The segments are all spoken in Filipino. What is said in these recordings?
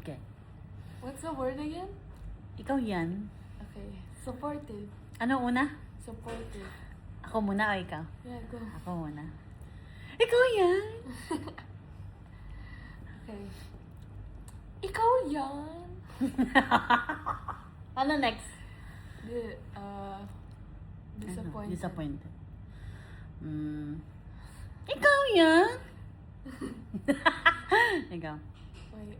Okay. What's the word again? Ikaw yan. Okay. Supportive. Ano una? Supportive. Ako muna o ikaw? Yeah, go. Ako muna. Ikaw yan. Okay. Ikaw yan. Ano next? Disappointed. Ano? Disappointed. Ikaw yan. Ikaw. Wait,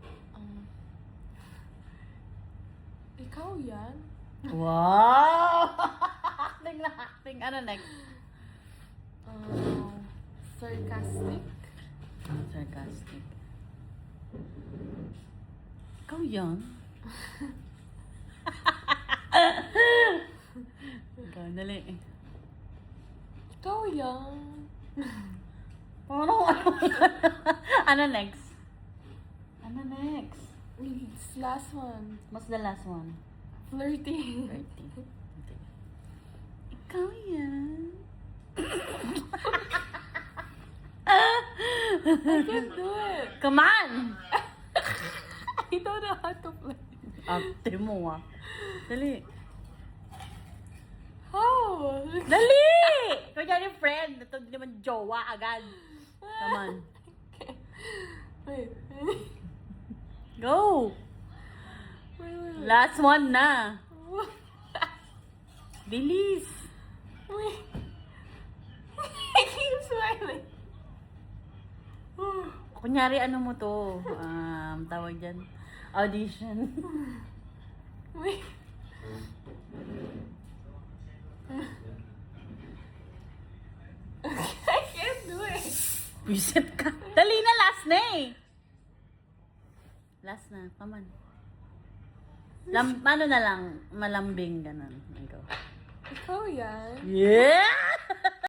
ikaw yan? Wow! Acting na acting. Ano next? Sarcastic. Sarcastic. Ikaw yan. Ikaw, dali. Ikaw yan. Parang ano? Ano next? Ano next? It's last one. What's the last one? Flirting. 30. Okay. Ikaw yan. I can't do it. Come on! I don't know how to play. Ate mo ah. Dali. How? Dali! Kaya ni friend. Ito di naman jowa agad. Come on. Okay. Wait. Go! Wait. Last one na. Bilis. Wait. I keep smiling. Kunyari ano mo to? Tawag dyan. Audition. Wait. I can't do it. Visit ka. Dali na, last na eh. Last na. Come on. Ano na lang, malambing ganun. Ikaw. Ikaw yan. Yeah!